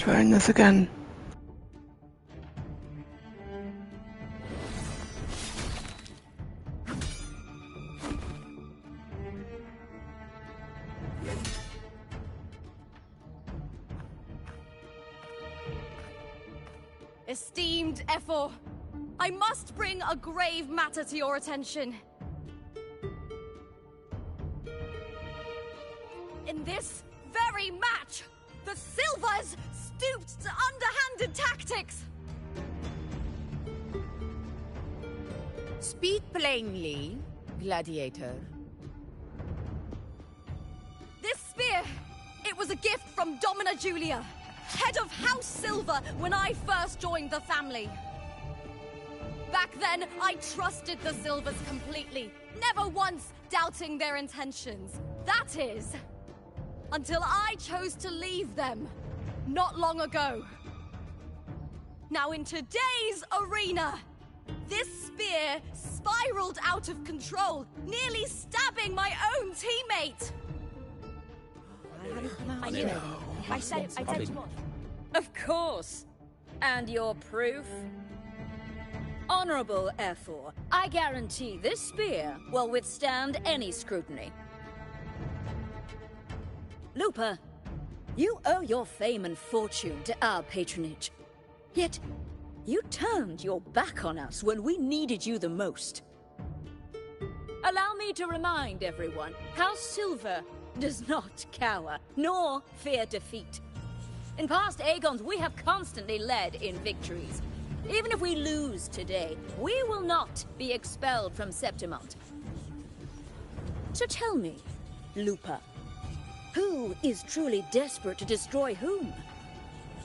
Trying this again. Esteemed Ephor, I must bring a grave matter to your attention. In this very match, the Silvers stooped to underhanded tactics. Speak plainly, gladiator. This spear, it was a gift from Domina Julia, head of House Silver when I first joined the family. Back then, I trusted the Silvers completely, never once doubting their intentions. That is, until I chose to leave them, not long ago. Now in today's arena, this spear spiraled out of control, nearly stabbing my own teammate. I knew it. I said you would. Of course. And your proof? Honorable Ephor, I guarantee this spear will withstand any scrutiny. Lupa, you owe your fame and fortune to our patronage. Yet, you turned your back on us when we needed you the most. Allow me to remind everyone, House Silver does not cower, nor fear defeat. In past Aegons, we have constantly led in victories. Even if we lose today, we will not be expelled from Septimont. So tell me, Lupa, who is truly desperate to destroy whom?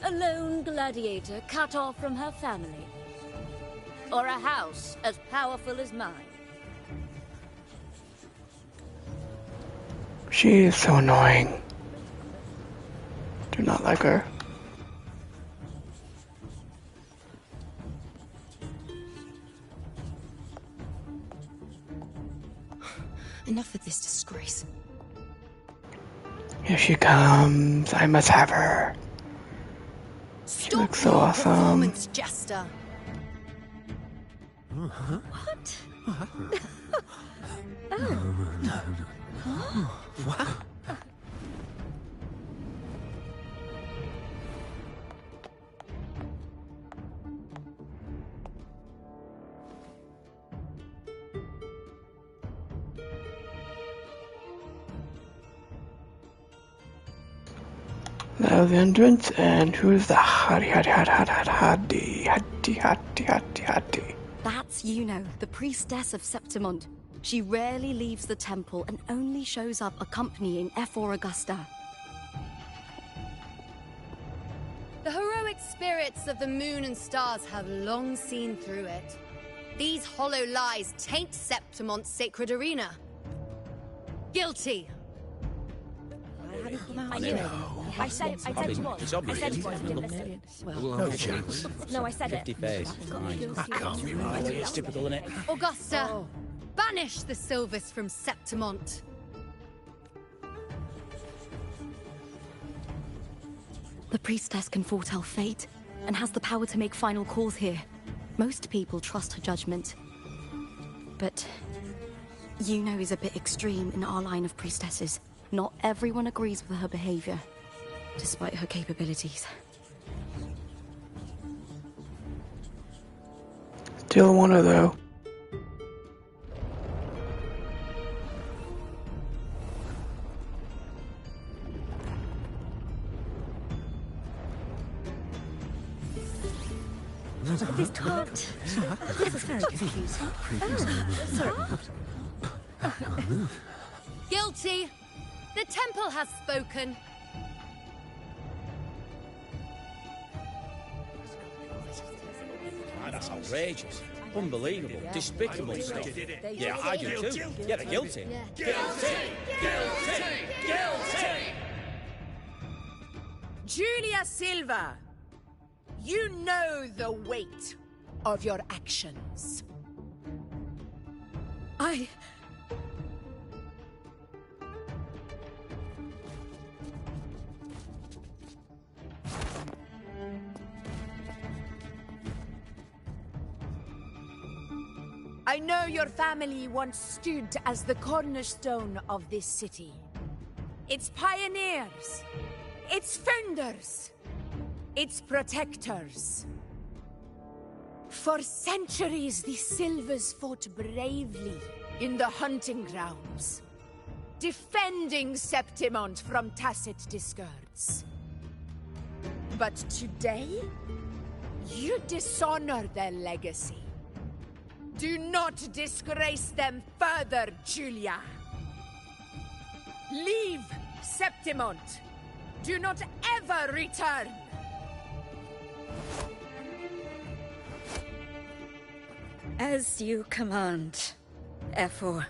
A lone gladiator cut off from her family? Or a house as powerful as mine? She is so annoying. Do not like her. Enough of this disgrace. Here she comes. I must have her. She looks so awesome. Performance, Jester. What? What? That was the entrance, and who's the hottie? That's Yuno, the priestess of Septimont. She rarely leaves the temple and only shows up accompanying Ephor Augusta. The heroic spirits of the moon and stars have long seen through it. These hollow lies taint Septimont's sacred arena. Guilty. I knew it. I said you would. It's I obvious. said you would. Well, no chance. No, I said it. 50 face. Fine. That can't be right. It's typical, isn't it? Augusta, banish the Silvers from Septimont. The priestess can foretell fate, and has the power to make final calls here. Most people trust her judgment. But Yuno is a bit extreme in our line of priestesses. Not everyone agrees with her behavior, despite her capabilities. Still want her though. This can't. This is very confusing. Sorry. Guilty. The temple has spoken. That's outrageous. Unbelievable. Despicable stuff. Yeah, I do too. Yeah, they're guilty. Julia Silva, you know the weight of your actions. I know your family once stood as the cornerstone of this city. Its pioneers, its founders, its protectors. For centuries, the Silvers fought bravely in the hunting grounds, defending Septimont from Tacit discords. But today, you dishonor their legacy. Do not disgrace them further, Julia. Leave Septimont. Do not ever return. As you command, Efor.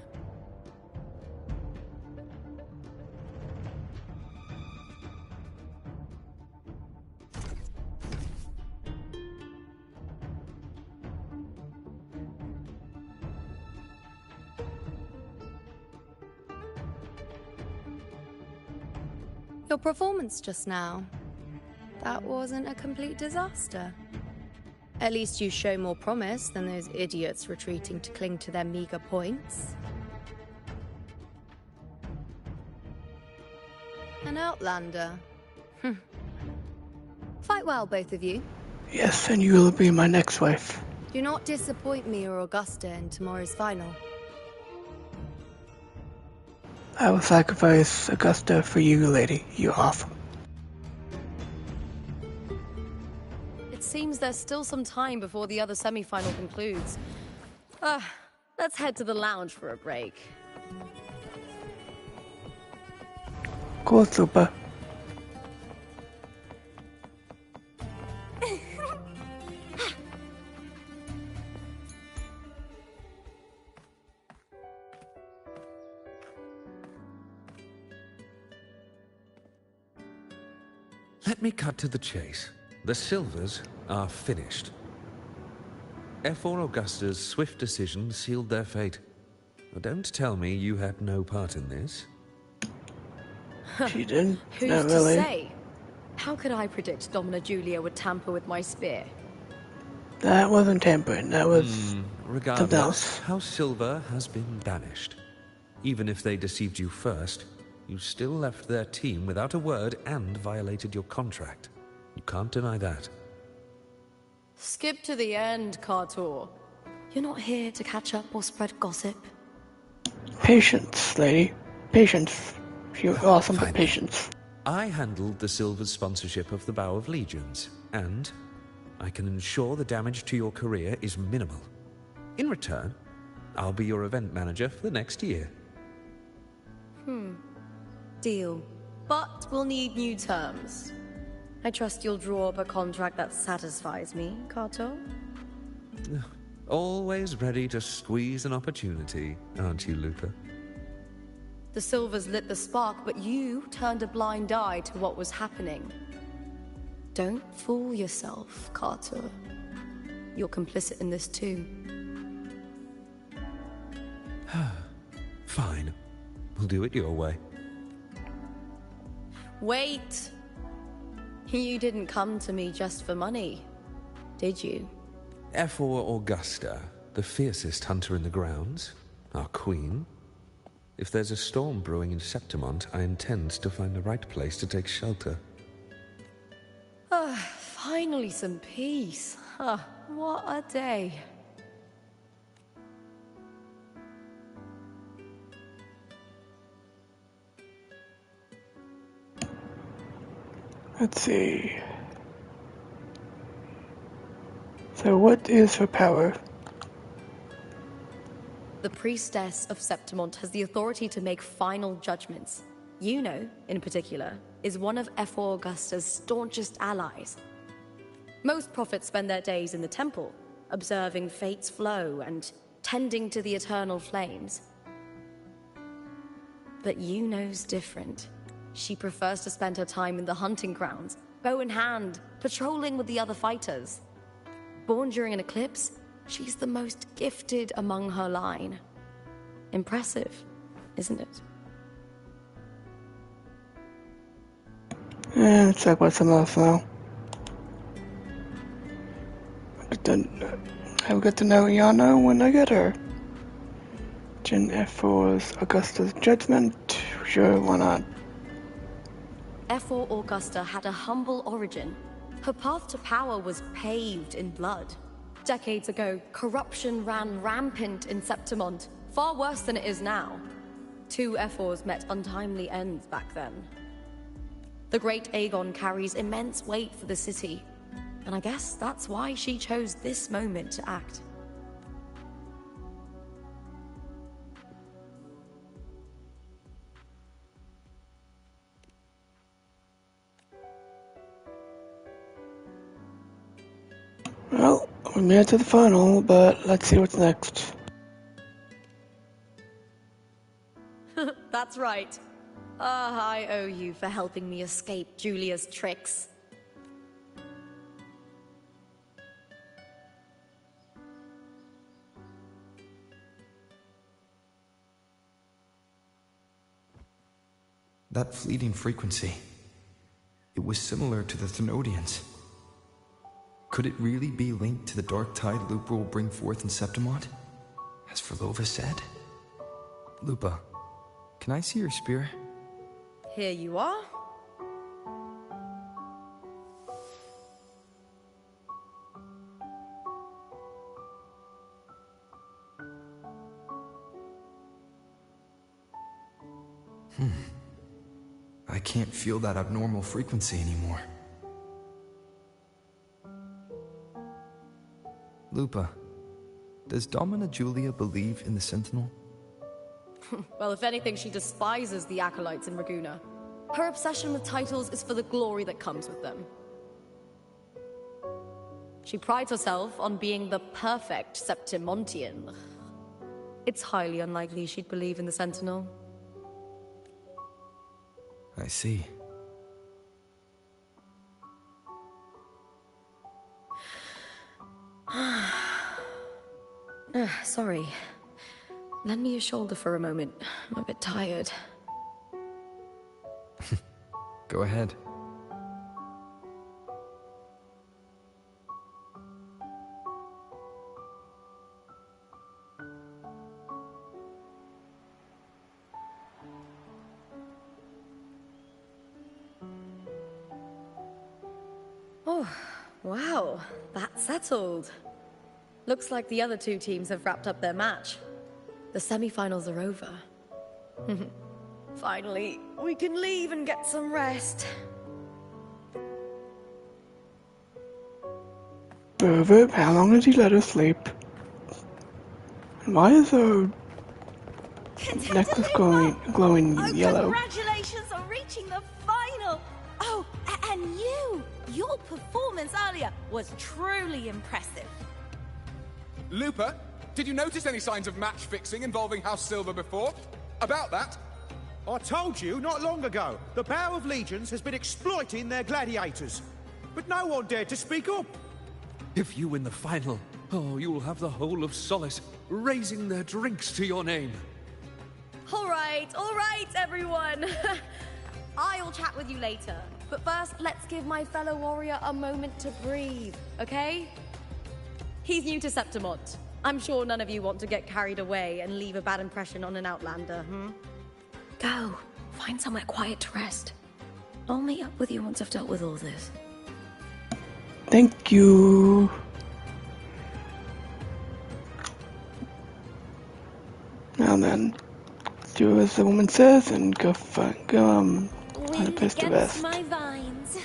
Your performance just now. That wasn't a complete disaster. At least you show more promise than those idiots retreating to cling to their meager points. An outlander. Fight well, both of you. Yes, and you will be my next wife. Do not disappoint me or Augusta in tomorrow's final. I will sacrifice Augusta for you, lady. You're awesome. It seems there's still some time before the other semi-final concludes. Let's head to the lounge for a break. Cool, super. Let me cut to the chase. The Silvers are finished. Efor Augusta's swift decision sealed their fate. Don't tell me you had no part in this. She didn't. Who's Not to really. say? How could I predict Domina Julia would tamper with my spear? That wasn't tampering. That was something Regardless, else. House Silver has been banished. Even if they deceived you first, you still left their team without a word and violated your contract. You can't deny that. Skip to the end, Cartor. You're not here to catch up or spread gossip. Patience, lady. Patience. You're awesome, but Fine. patience. I handled the Silver's sponsorship of the Bow of Legions, and I can ensure the damage to your career is minimal. In return, I'll be your event manager for the next year. Deal. But we'll need new terms. I trust you'll draw up a contract that satisfies me, Cartor? Always ready to squeeze an opportunity, aren't you, Luca? The Silvers lit the spark, but you turned a blind eye to what was happening. Don't fool yourself, Cartor. You're complicit in this too. Fine. We'll do it your way. Wait! You didn't come to me just for money, did you? Efor Augusta, the fiercest hunter in the grounds, our queen. If there's a storm brewing in Septimont, I intend to find the right place to take shelter. Finally some peace. What a day. Let's see. So what is her power? The priestess of Septimont has the authority to make final judgments. Juno, in particular, is one of Efor Augusta's staunchest allies. Most prophets spend their days in the temple, observing fate's flow and tending to the eternal flames. But Juno's different. She prefers to spend her time in the hunting grounds, bow in hand, patrolling with the other fighters. Born during an eclipse, she's the most gifted among her line. Impressive, isn't it? Let's talk about something else now. I'll get to know Yana when I get her. question. F4's Augusta's judgment. Sure, why not? F4 Augusta had a humble origin. Her path to power was paved in blood. Decades ago, corruption ran rampant in Septimont, far worse than it is now. 2 F4s met untimely ends back then. The Great Aegon carries immense weight for the city, and I guess that's why she chose this moment to act. Well, we made it to the final, but let's see what's next. That's right. I owe you for helping me escape Julia's tricks. That fleeting frequency, it was similar to the Thenodians. Could it really be linked to the dark tide Lupa will bring forth in Septimont, as Verlova said? Lupa, can I see your spear? Here you are. I can't feel that abnormal frequency anymore. Lupa, does Domina Julia believe in the Sentinel? Well, if anything, she despises the acolytes in Raguna. Her obsession with titles is for the glory that comes with them. She prides herself on being the perfect Septimontian. It's highly unlikely she'd believe in the Sentinel. I see. Sorry. Lend me your shoulder for a moment. I'm a bit tired. Go ahead. Oh, wow. That's settled. Looks like the other 2 teams have wrapped up their match. The semi-finals are over. Finally, we can leave and get some rest. Pervert, how long did he let her sleep? And why is her necklace glowing yellow? Congratulations on reaching the final! Oh, and your performance earlier was truly impressive. Lupa, did you notice any signs of match fixing involving House Silver before? About that? I told you not long ago, the Bow of Legions has been exploiting their gladiators. But no one dared to speak up. If you win the final, oh, you'll have the whole of Solace raising their drinks to your name. All right, everyone. I'll chat with you later. But first, let's give my fellow warrior a moment to breathe, okay? He's new to Septimont. I'm sure none of you want to get carried away and leave a bad impression on an Outlander, Go. Find somewhere quiet to rest. I'll meet up with you once I've dealt with all this. Thank you. Now then, do as the woman says and go find a place to rest. My vines.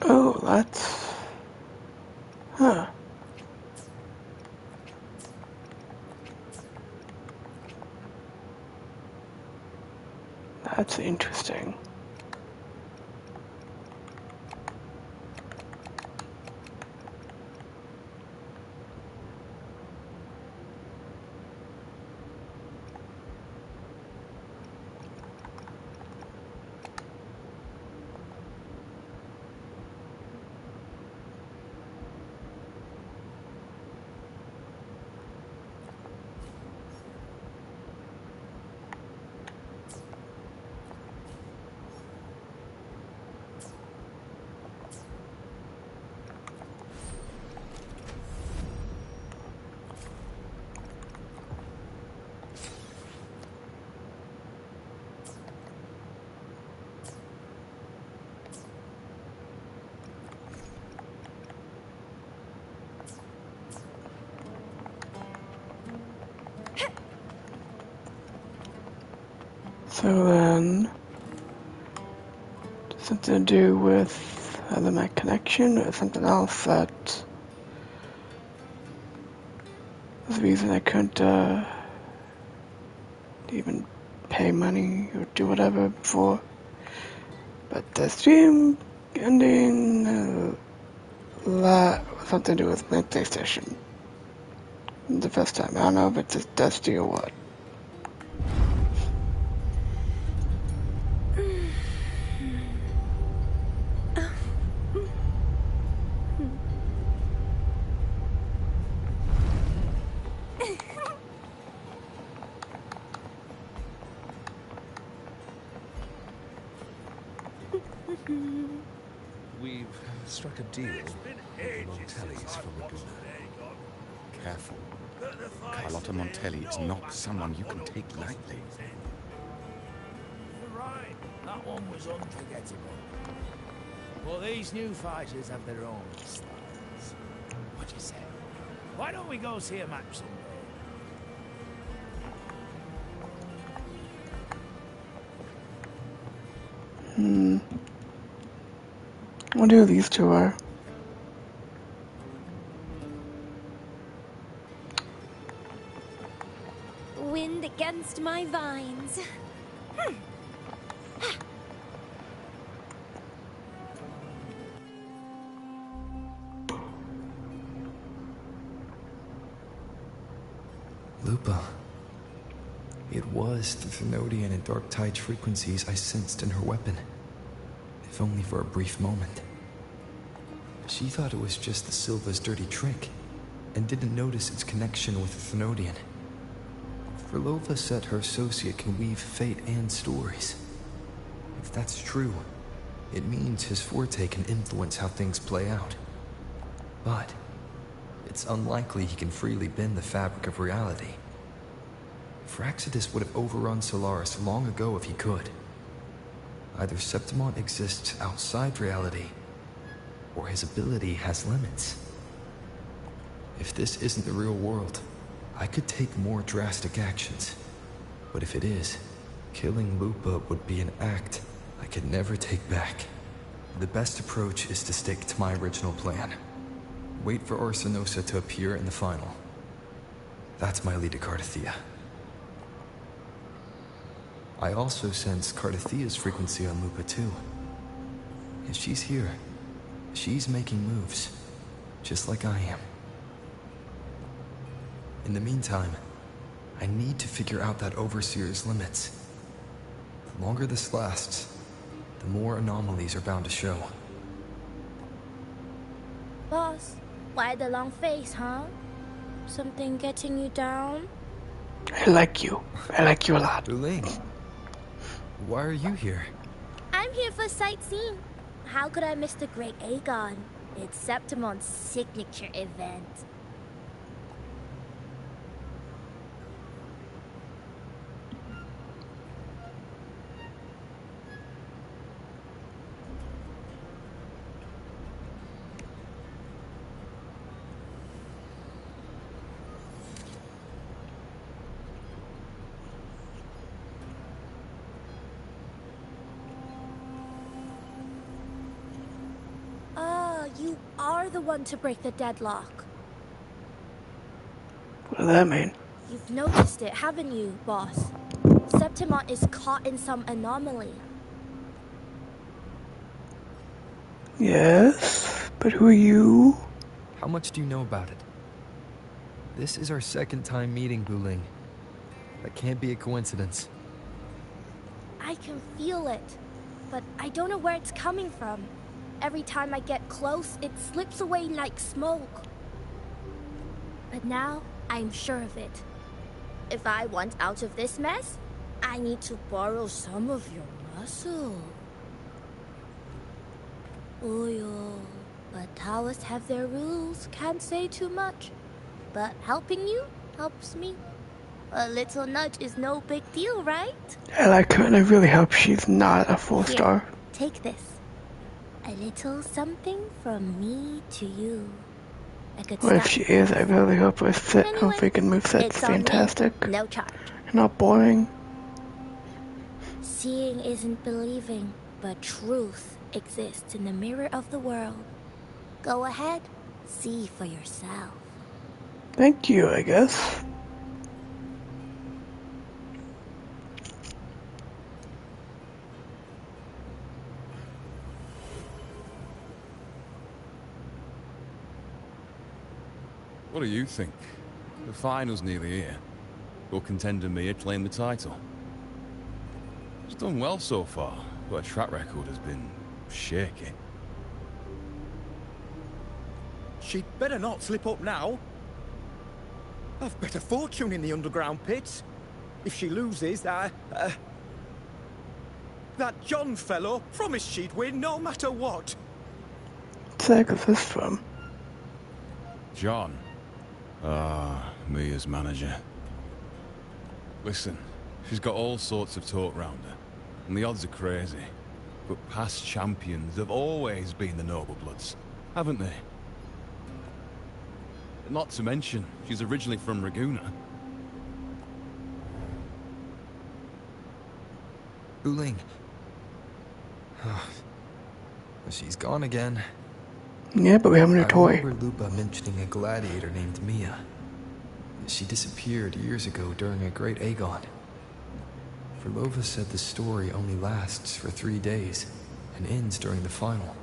Oh, that's... Huh. That's interesting. So then, something to do with either my connection or something else that was the reason I couldn't even pay money or do whatever before. But the stream ending that was something to do with my PlayStation. The first time. I don't know if it's just dusty or what. We've struck a deal with the Montellis from Laguna. Careful. Carlotta Montelli is not someone you can take lightly. You're right. That one was unforgettable. Well, these new fighters have their own styles. What do you say? Why don't we go see a match someday? I wonder who these two are. Wind against my vines. Lupa. It was the Thenodian and Dark Tide frequencies I sensed in her weapon. If only for a brief moment. She thought it was just the Silva's dirty trick, and didn't notice its connection with the Thenodian. Frolova said her associate can weave fate and stories. If that's true, it means his forte can influence how things play out. But it's unlikely he can freely bend the fabric of reality. Fraxidus would have overrun Solaris long ago if he could. Either Septimont exists outside reality, or his ability has limits. If this isn't the real world, I could take more drastic actions. But if it is, killing Lupa would be an act I could never take back. The best approach is to stick to my original plan. Wait for Arsenosa to appear in the final. That's my lead to Cardathia. I also sense Cardathia's frequency on Lupa too. If she's here, she's making moves, just like I am. In the meantime, I need to figure out that Overseer's limits. The longer this lasts, the more anomalies are bound to show. Boss, why the long face, huh? Something getting you down? I like you. I like you a lot. Wuthering, why are you here? I'm here for sightseeing. How could I miss the Great Aegon? It's Septimon's signature event. You are the one to break the deadlock. What does that mean? You've noticed it, haven't you, boss? Septimont is caught in some anomaly. Yes, but who are you? How much do you know about it? This is our second time meeting, Wuthering. That can't be a coincidence. I can feel it, but I don't know where it's coming from. Every time I get close, it slips away like smoke. But now, I'm sure of it. If I want out of this mess, I need to borrow some of your muscle. Oil. But Taoists have their rules, can't say too much. But helping you helps me. A little nudge is no big deal, right? I like her and I really hope she's not a 4-star. Take this. A little something from me to you. What if she is? I really hope her freaking moveset's fantastic. No charge. Not boring. Seeing isn't believing, but truth exists in the mirror of the world. Go ahead, see for yourself. Thank you, I guess. What do you think? The final's nearly here. Will contender Mia claim the title? She's done well so far, but her track record has been shaky. She'd better not slip up now. I've bet a fortune in the underground pits. If she loses, that John fellow promised she'd win no matter what. What's the heck is this from? John. Mia's manager. Listen, she's got all sorts of talk round her, and the odds are crazy. But past champions have always been the noble bloods, haven't they? Not to mention, she's originally from Raguna. Wuthering. She's gone again. Yeah, but we have a new toy. I remember Lupa mentioning a gladiator named Mia. She disappeared years ago during a great Aegon. Verlova said the story only lasts for 3 days and ends during the final.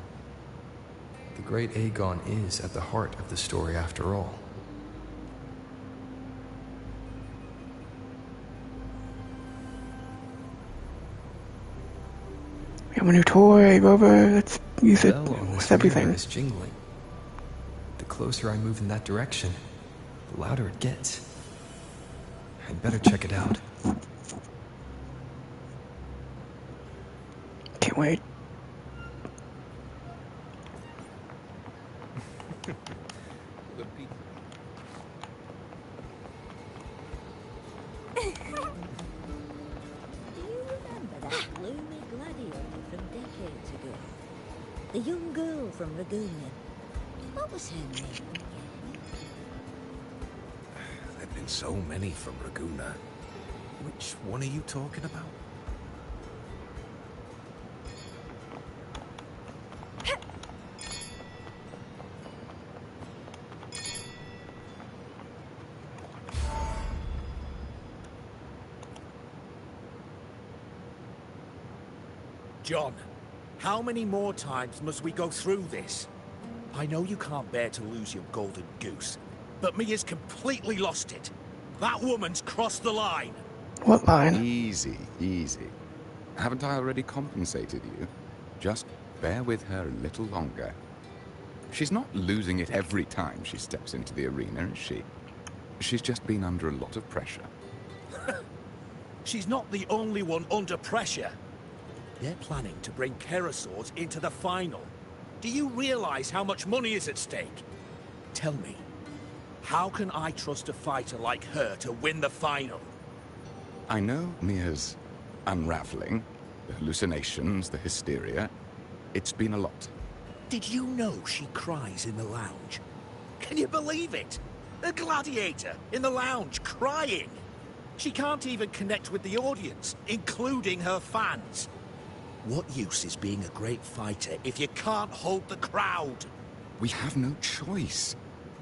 The great Aegon is at the heart of the story after all. We have a new toy, Rover. Let's use it with everything. Is jingling. The closer I move in that direction, the louder it gets. I'd better check it out. Can't wait. The young girl from Raguna. What was her name? There've been so many from Raguna. Which one are you talking about? John, how many more times must we go through this? I know you can't bear to lose your golden goose, but Mia's completely lost it. That woman's crossed the line. What line? Easy, easy. Haven't I already compensated you? Just bear with her a little longer. She's not losing it every time she steps into the arena, is she? She's just been under a lot of pressure. She's not the only one under pressure. They're planning to bring Kerasaurs into the final. Do you realize how much money is at stake? Tell me, how can I trust a fighter like her to win the final? I know Mia's unraveling, the hallucinations, the hysteria. It's been a lot. Did you know she cries in the lounge? Can you believe it? A gladiator in the lounge crying. She can't even connect with the audience, including her fans. What use is being a great fighter if you can't hold the crowd? We have no choice.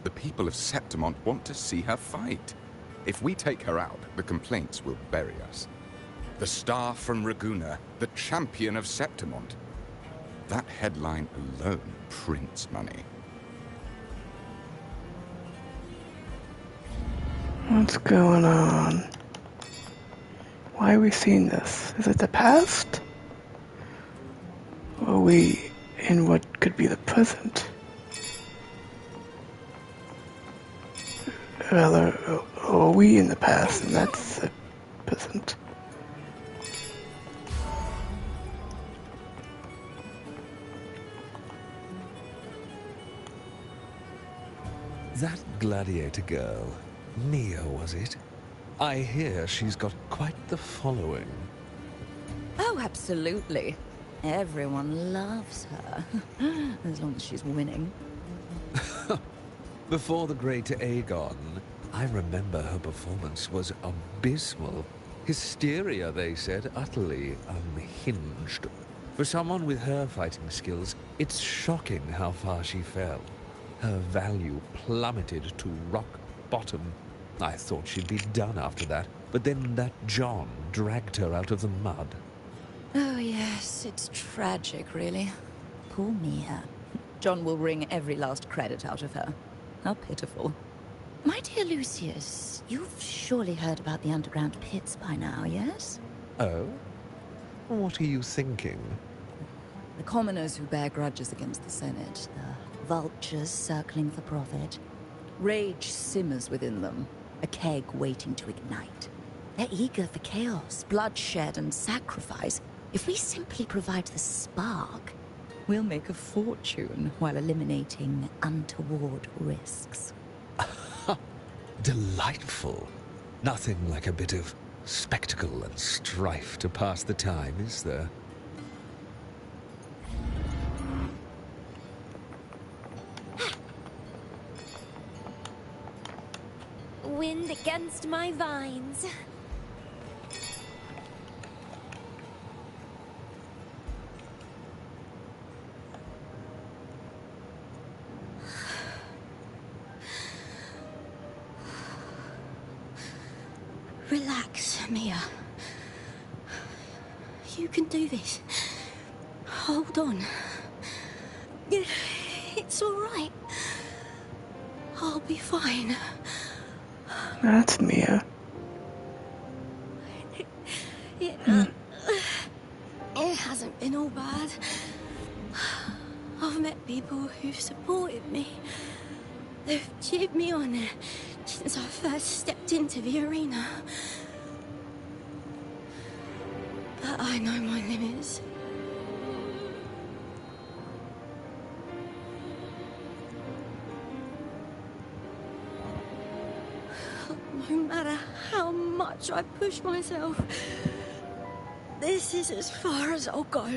The people of Septimont want to see her fight. If we take her out, the complaints will bury us. The star from Raguna, the champion of Septimont. That headline alone prints money. What's going on? Why are we seeing this? Is it the past? Or are we in what could be the present? Rather, or are we in the past and that's the present? That gladiator girl, Mia, was it? I hear she's got quite the following. Oh, absolutely. Everyone loves her, as long as she's winning. Before the great Aegon, I remember her performance was abysmal. Hysteria, they said, utterly unhinged. For someone with her fighting skills, it's shocking how far she fell. Her value plummeted to rock bottom. I thought she'd be done after that, but then that John dragged her out of the mud. Oh yes, it's tragic, really. Poor Mia. John will wring every last credit out of her. How pitiful. My dear Lucius, you've surely heard about the underground pits by now, yes? Oh? What are you thinking? The commoners who bear grudges against the Senate, the vultures circling for profit. Rage simmers within them, a keg waiting to ignite. They're eager for chaos, bloodshed, and sacrifice. If we simply provide the spark, we'll make a fortune while eliminating untoward risks. Delightful. Nothing like a bit of spectacle and strife to pass the time, is there? Wind against my vines. Relax, Mia. You can do this. Hold on. It's all right. I'll be fine. That's Mia. It hasn't been all bad. I've met people who've supported me. They've cheered me on since I first stepped into the arena. But I know my limits. No matter how much I push myself, this is as far as I'll go.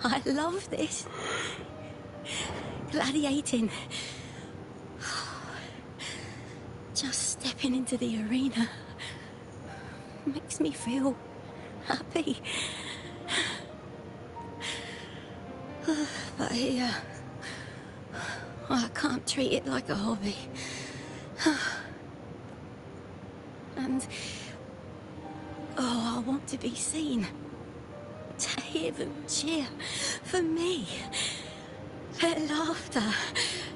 I love this. Gladiating. Just stepping into the arena makes me feel happy. But here, I can't treat it like a hobby. And I want to be seen. To hear them cheer for me. Their laughter,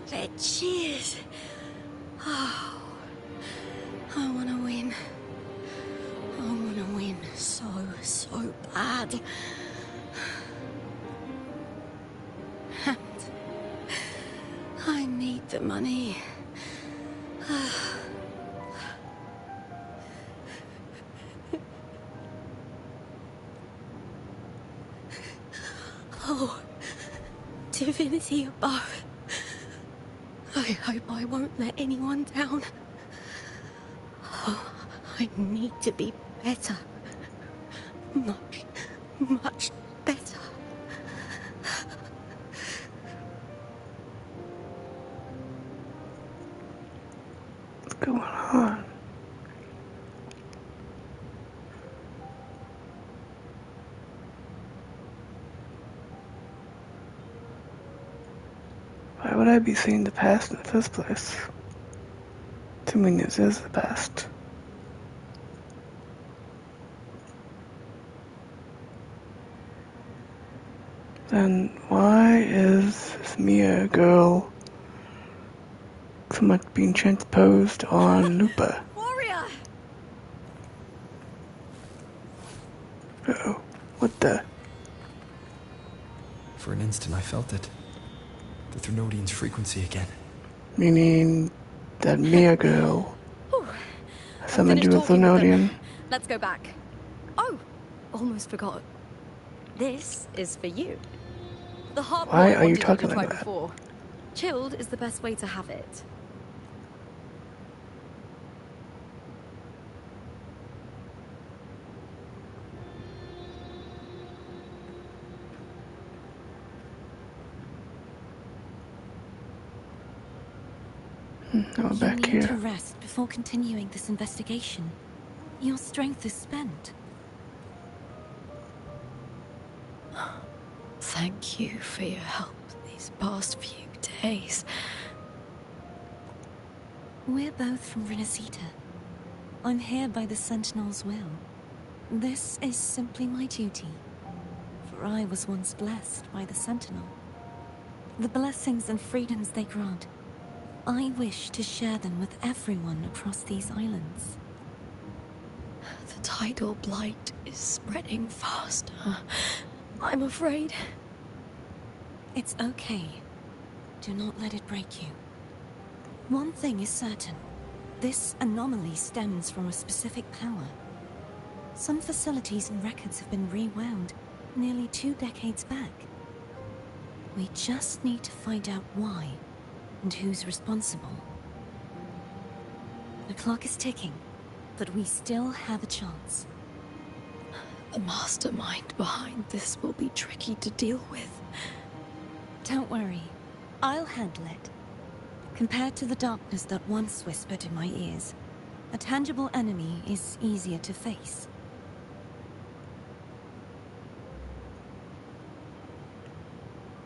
their cheers. Oh, I want to win. I want to win so bad. And I need the money. Oh, divinity above. I hope I won't let anyone down. Oh, I need to be better. Much better. What's going on? Why would I be seeing the past in the first place? To me, this is the past. Then why is this Mia girl so much being transposed on Lupa? Warrior! Uh-oh. What the? For an instant, I felt it. The Thrunodian's frequency again. Meaning that Mia girl summoned you a Finished talking with them. Thrunodian? Let's go back. Oh, almost forgot. This is for you. The harp Why boy are you wanted talking to like try that? before. Chilled is the best way to have it. Now we're You back need here. to rest before continuing this investigation. Your strength is spent. Thank you for your help these past few days. We're both from Renacita. I'm here by the Sentinel's will. This is simply my duty. For I was once blessed by the Sentinel. The blessings and freedoms they grant, I wish to share them with everyone across these islands. The tidal blight is spreading faster. I'm afraid. It's okay. Do not let it break you. One thing is certain. This anomaly stems from a specific power. Some facilities and records have been rewound nearly 2 decades back. We just need to find out why and who's responsible. The clock is ticking, but we still have a chance. The mastermind behind this will be tricky to deal with. Don't worry. I'll handle it. Compared to the darkness that once whispered in my ears, a tangible enemy is easier to face.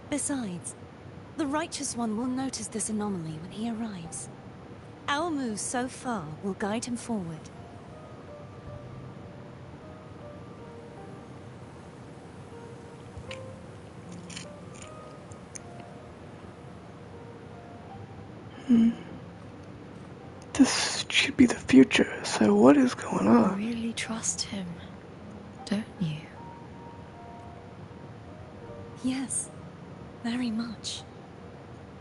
Besides, the Righteous One will notice this anomaly when he arrives. Our moves so far will guide him forward. This should be the future, so what is going on? You really trust him, don't you? Yes, very much.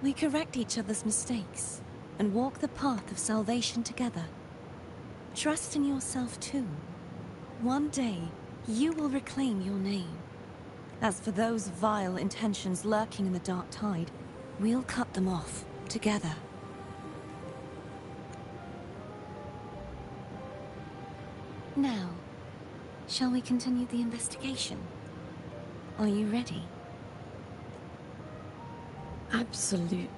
We correct each other's mistakes and walk the path of salvation together. Trust in yourself too. One day, you will reclaim your name. As for those vile intentions lurking in the dark tide, we'll cut them off together. Now, shall we continue the investigation? Are you ready? Absolutely.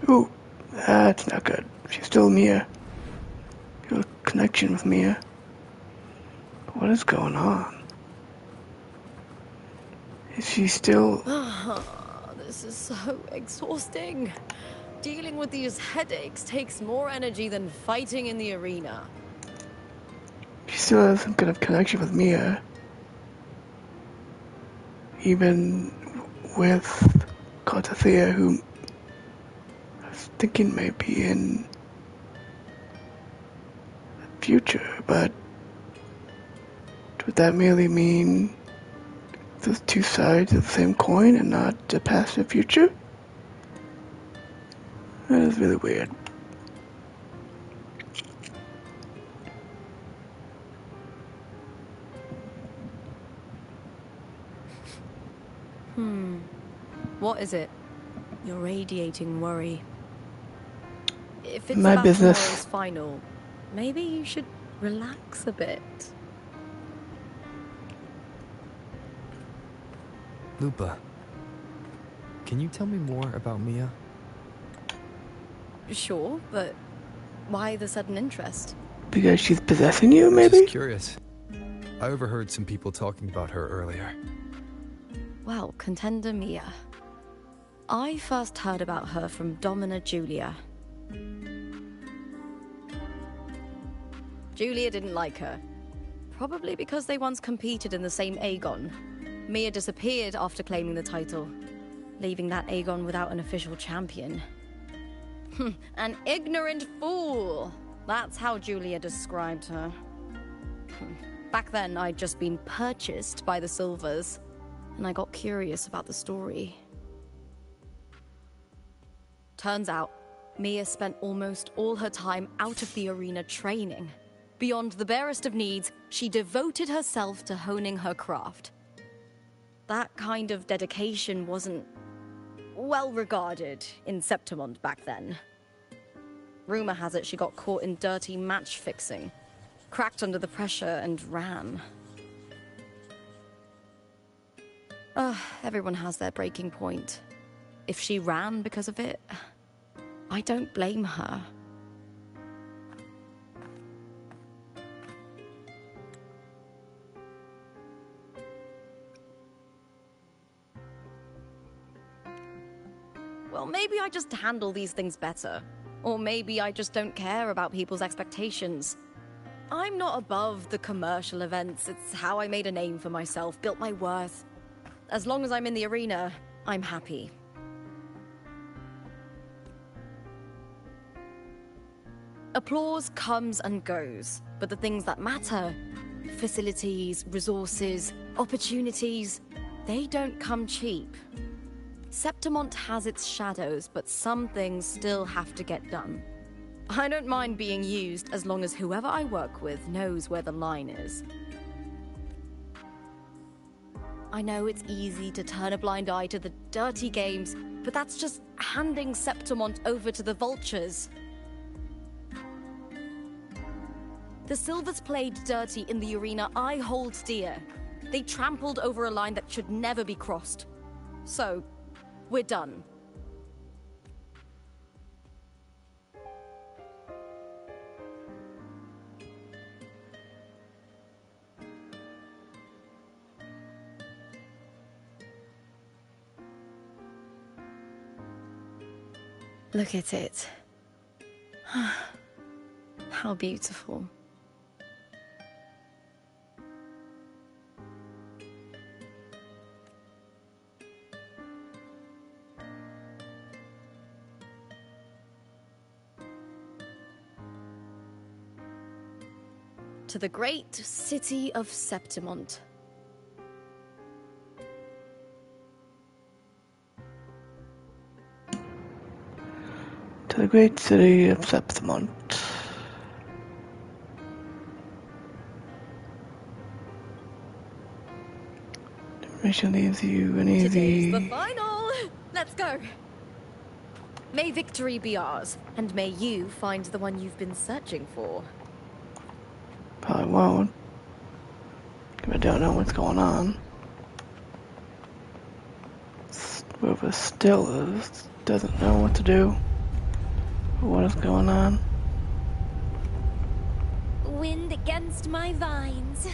Ooh, that's not good. She's still Mia. Your connection with Mia. What is going on? Is she still... This is so exhausting. Dealing with these headaches takes more energy than fighting in the arena. She still has some kind of connection with Mia. Even with Cartathea, who I was thinking may be in the future, but would that merely mean the two sides of the same coin and not the past and future? That is really weird. What is it? You're radiating worry. If it's My about business. tomorrow's final, maybe you should relax a bit. Lupa, can you tell me more about Mia? Sure, but why the sudden interest? Because she's possessing you, maybe? Just curious. I overheard some people talking about her earlier. Well, contender Mia. I first heard about her from Domina Julia. Julia didn't like her. Probably because they once competed in the same Aegon. Mia disappeared after claiming the title, leaving that Aegon without an official champion. An ignorant fool! That's how Julia described her. Back then, I'd just been purchased by the Silvers, and I got curious about the story. Turns out, Mia spent almost all her time out of the arena training. Beyond the barest of needs, she devoted herself to honing her craft. That kind of dedication wasn't well regarded in Septimond back then. Rumor has it she got caught in dirty match fixing, cracked under the pressure and ran. Everyone has their breaking point. If she ran because of it, I don't blame her. Well, maybe I just handle these things better. Or maybe I just don't care about people's expectations. I'm not above the commercial events. It's how I made a name for myself, built my worth. As long as I'm in the arena, I'm happy. Applause comes and goes, but the things that matter, facilities, resources, opportunities, they don't come cheap. Septimont has its shadows, but some things still have to get done. I don't mind being used as long as whoever I work with knows where the line is. I know it's easy to turn a blind eye to the dirty games, but that's just handing Septimont over to the vultures. The Silvers played dirty in the arena I hold dear. They trampled over a line that should never be crossed. So, we're done. Look at it. How beautiful. To the great city of Septimont. To the great city of Septimont. Information leaves you any of Today's the final! Let's go! May victory be ours, and may you find the one you've been searching for. Probably won't. I don't know what's going on. Whoever still is doesn't know what to do. What is going on? Wind against my vines.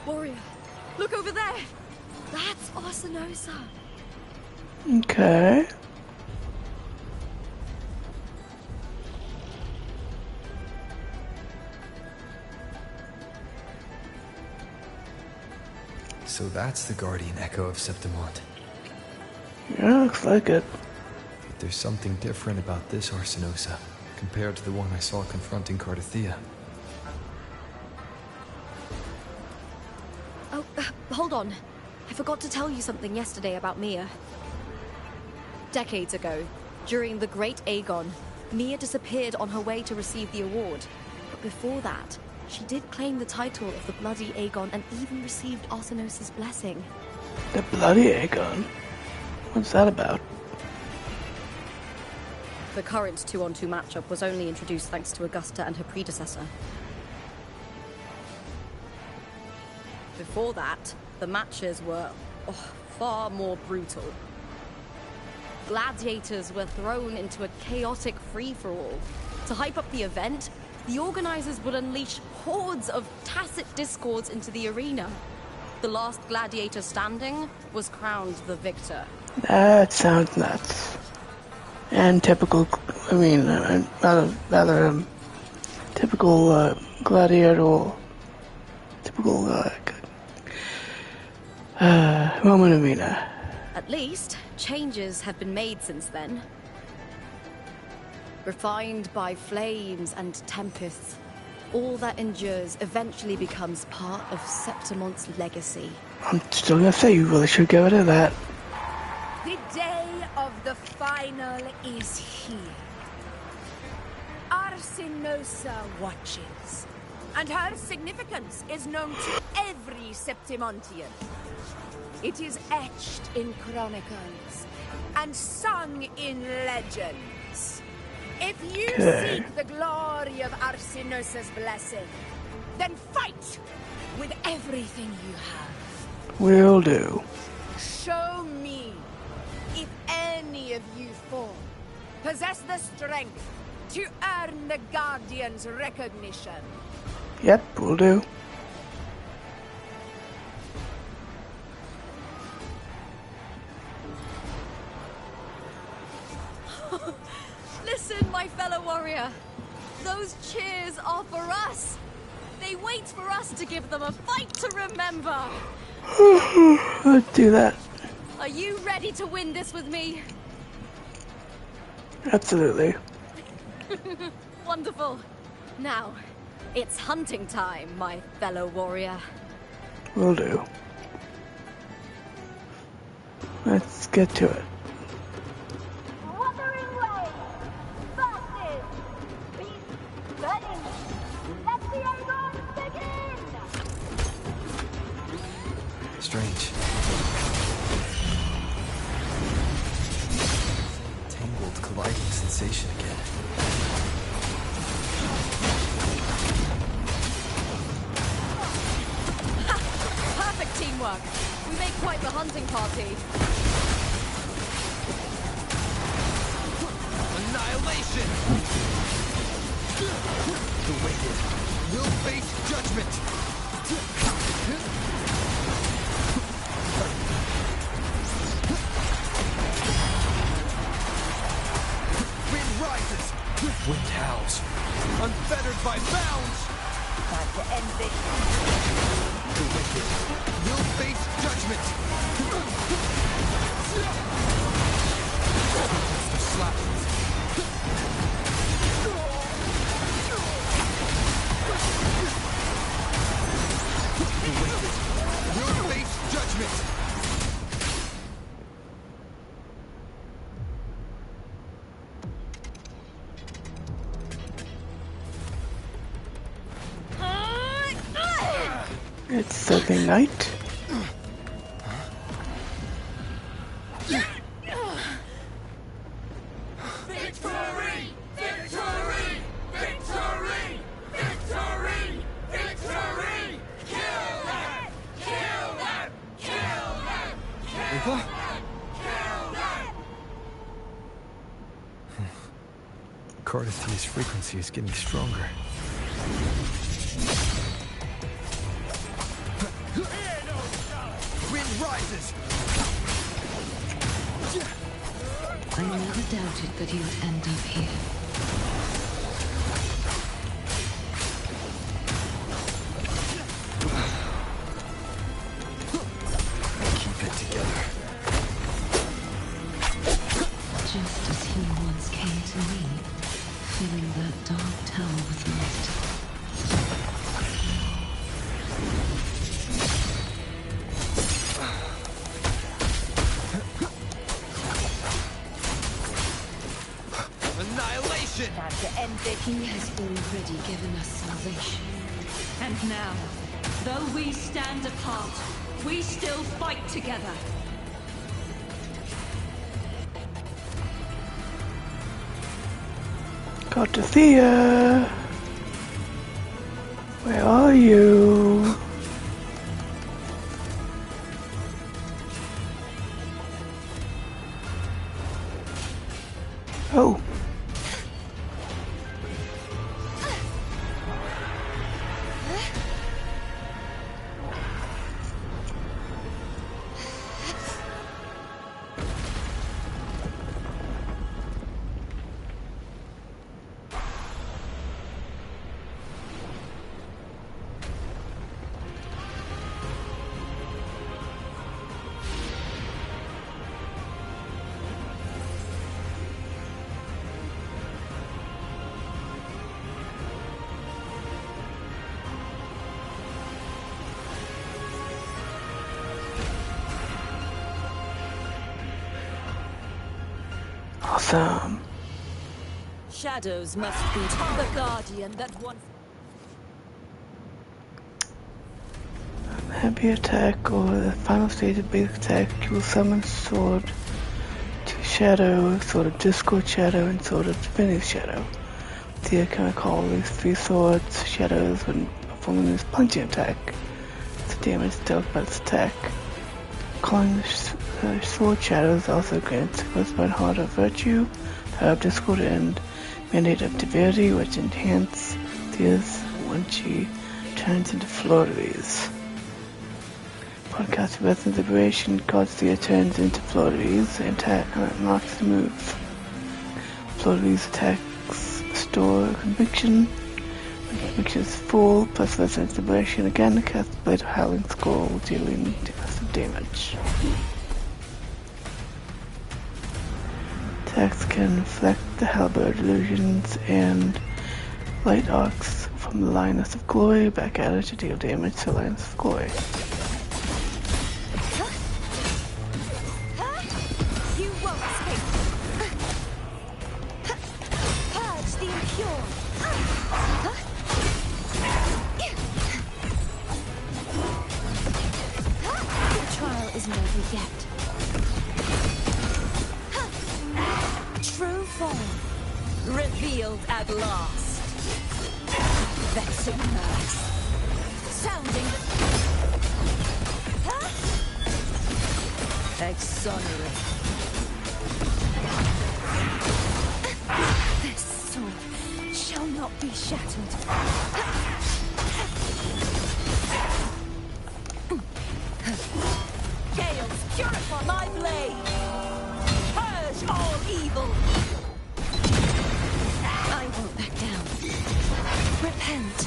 Warrior, look over there! That's Arsinosa. Okay. So that's the guardian echo of Septimont. Yeah, looks like it. But there's something different about this Arsinosa compared to the one I saw confronting Cardathea. Oh, hold on. I forgot to tell you something yesterday about Mia. Decades ago, during the Great Aegon, Mia disappeared on her way to receive the award. But before that, she did claim the title of the Bloody Aegon and even received Arsinosa's blessing. The Bloody Aegon? What's that about? The current 2-on-2 matchup was only introduced thanks to Augusta and her predecessor. Before that, the matches were far more brutal. Gladiators were thrown into a chaotic free-for-all. To hype up the event, the organizers would unleash hordes of tacit discords into the arena. The last gladiator standing was crowned the victor. That sounds nuts. And typical, typical gladiator, typical Roman arena. At least, changes have been made since then. Refined by flames and tempests, all that endures eventually becomes part of Septimont's legacy. I'm still gonna say you really should get rid of that. The day of the final is here. Arsinosa watches, and her significance is known to every Septimontian. It is etched in chronicles and sung in legends. If you seek the glory of Arsinosa's blessing, then fight with everything you have. Will do. Show me if any of you four possess the strength to earn the Guardian's recognition. Yep, will do. Listen, my fellow warrior. Those cheers are for us. They wait for us to give them a fight to remember. Let's do that. Are you ready to win this with me? Absolutely. Wonderful. Now, it's hunting time, my fellow warrior. Will do. Let's get to it. Wuthering Waves versus Beast Burning. Let the Argonne begin! Strange. Tangled, colliding sensation again. Perfect teamwork. We make quite the hunting party. Annihilation! The wicked will face judgment! Wind rises! Wind howls! Unfettered by bounds! Time to end this. The wicked will face judgment! The slappings. The wicked will face judgment! It's Sunday night. Victory! Victory! Victory! Victory! Victory! Kill them! Kill them! Kill them! Kill them! Kill them! Cardithia's frequency is getting stronger. Wind rises! I never doubted that you would end up here. Keep it together. Just as he once came to me, filling that dark tower with light. Annihilation! Time to end this. He has already given us salvation. And now, though we stand apart, we still fight together. Cardithia, where are you? Oh. awesome. Shadows must be the guardian that once... Heavy attack or the final stage of basic attack, you will summon Sword to Shadow, Sword of Discord Shadow, and Sword of Divinity Shadow. The can call these three swords shadows when performing this punching attack. The damage dealt by this attack. Calling the sword shadows also grants corresponding Heart of Virtue, Power of Discord, and Mandate of Divinity, which enhance these when she turns into flurries. Podcast Resonance Liberation causes the turns into flurries and unlocks the move. Flurries attacks store conviction. When conviction is full, plus Resonance Liberation again, cast Blade of Howling Skull, dealing massive damage. Attacks can reflect the halberd illusions and light arcs from the Lioness of Glory back at her to deal damage to Lioness of Glory. You won't escape. Purge the impure. The trial isn't over yet. True form revealed at last. Vexing nerves. Sounding. Exonerate. This sword shall not be shattered. Gales, purify my blade. Purge all evil. I won't back down. Repent.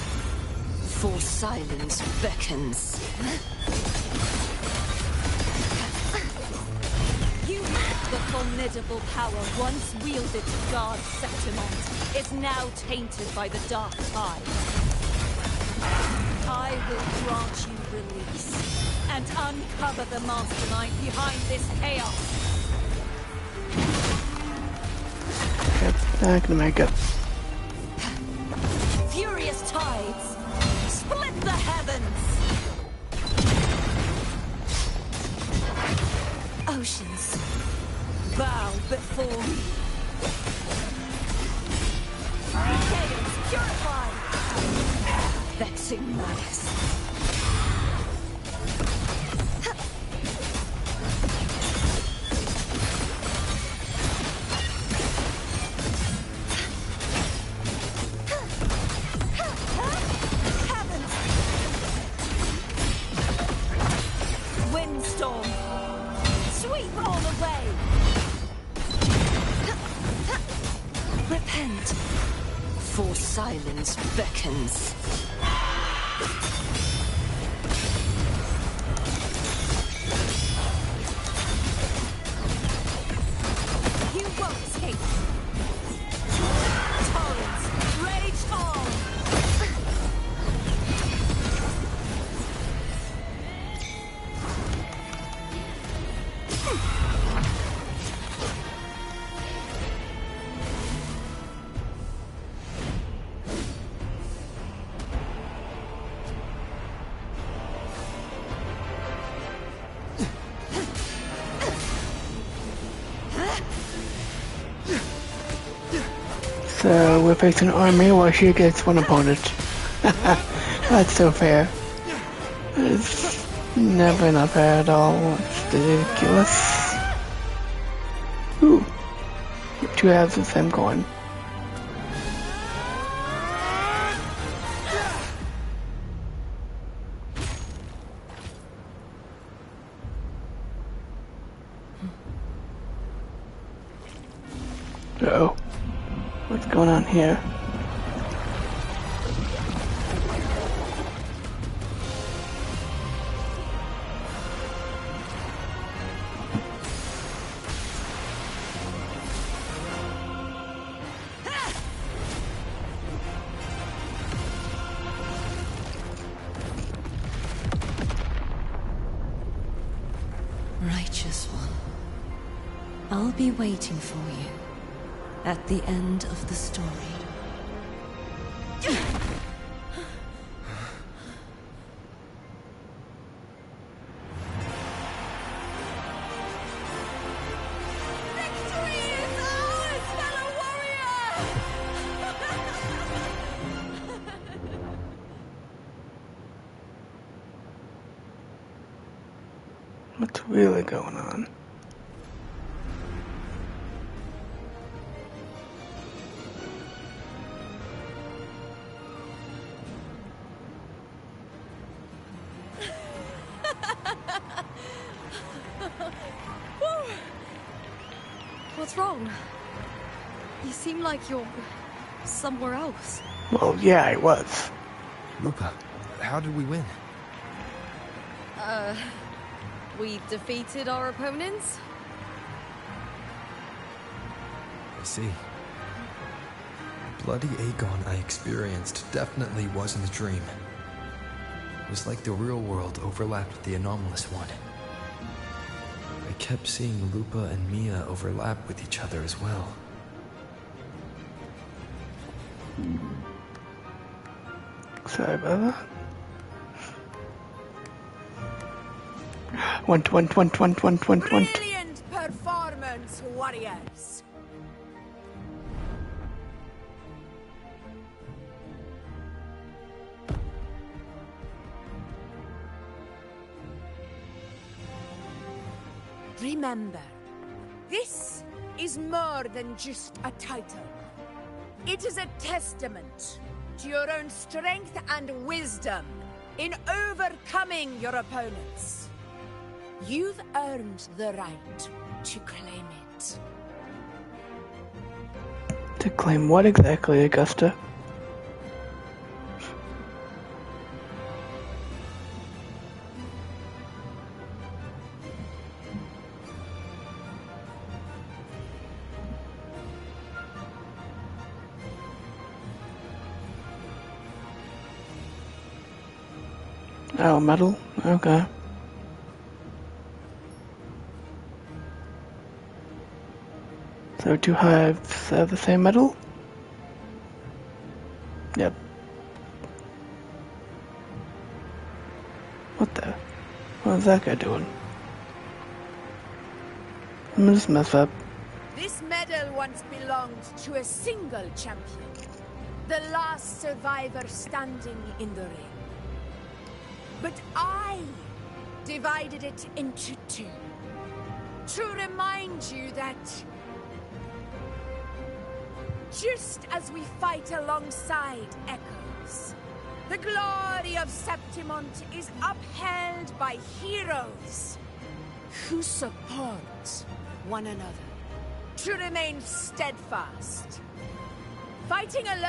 For silence beckons. The formidable power once wielded to guard Septimont is now tainted by the dark tide. I will grant you release and uncover the mastermind behind this chaos. Not gonna make it. Furious tides, split the heavens. Oceans, bow before me. Chaos purified. Vexing malice. Heavens. Windstorm. Sweep all away. Repent, for silence beckons. You won't escape. Torrents, rage on. So we're facing an army while she gets one opponent. That's so fair. It's never not fair at all. It's ridiculous. Ooh. Two halves of them going. Uh-oh. What's going on here? Righteous one, I'll be waiting for you. At the end of the story. What's really going on? What's wrong? You seem like you're somewhere else. Well, yeah, I was. Lupa, how did we win? We defeated our opponents? I see. The bloody Aegon I experienced definitely wasn't a dream. It was like the real world overlapped with the anomalous one. I kept seeing Lupa and Mia overlap with each other as well. Sorry about that. Want. Brilliant performance, warriors. Remember, this is more than just a title. It is a testament to your own strength and wisdom in overcoming your opponents. You've earned the right to claim it. To claim what exactly, Augusta? Oh, medal? Okay. So 2 hives have the same medal? Yep. What the? What is that guy doing? I'm gonna just mess up. This medal once belonged to a single champion, the last survivor standing in the ring. But I divided it into 2, to remind you that just as we fight alongside echoes, the glory of Septimont is upheld by heroes who support one another, to remain steadfast. Fighting alone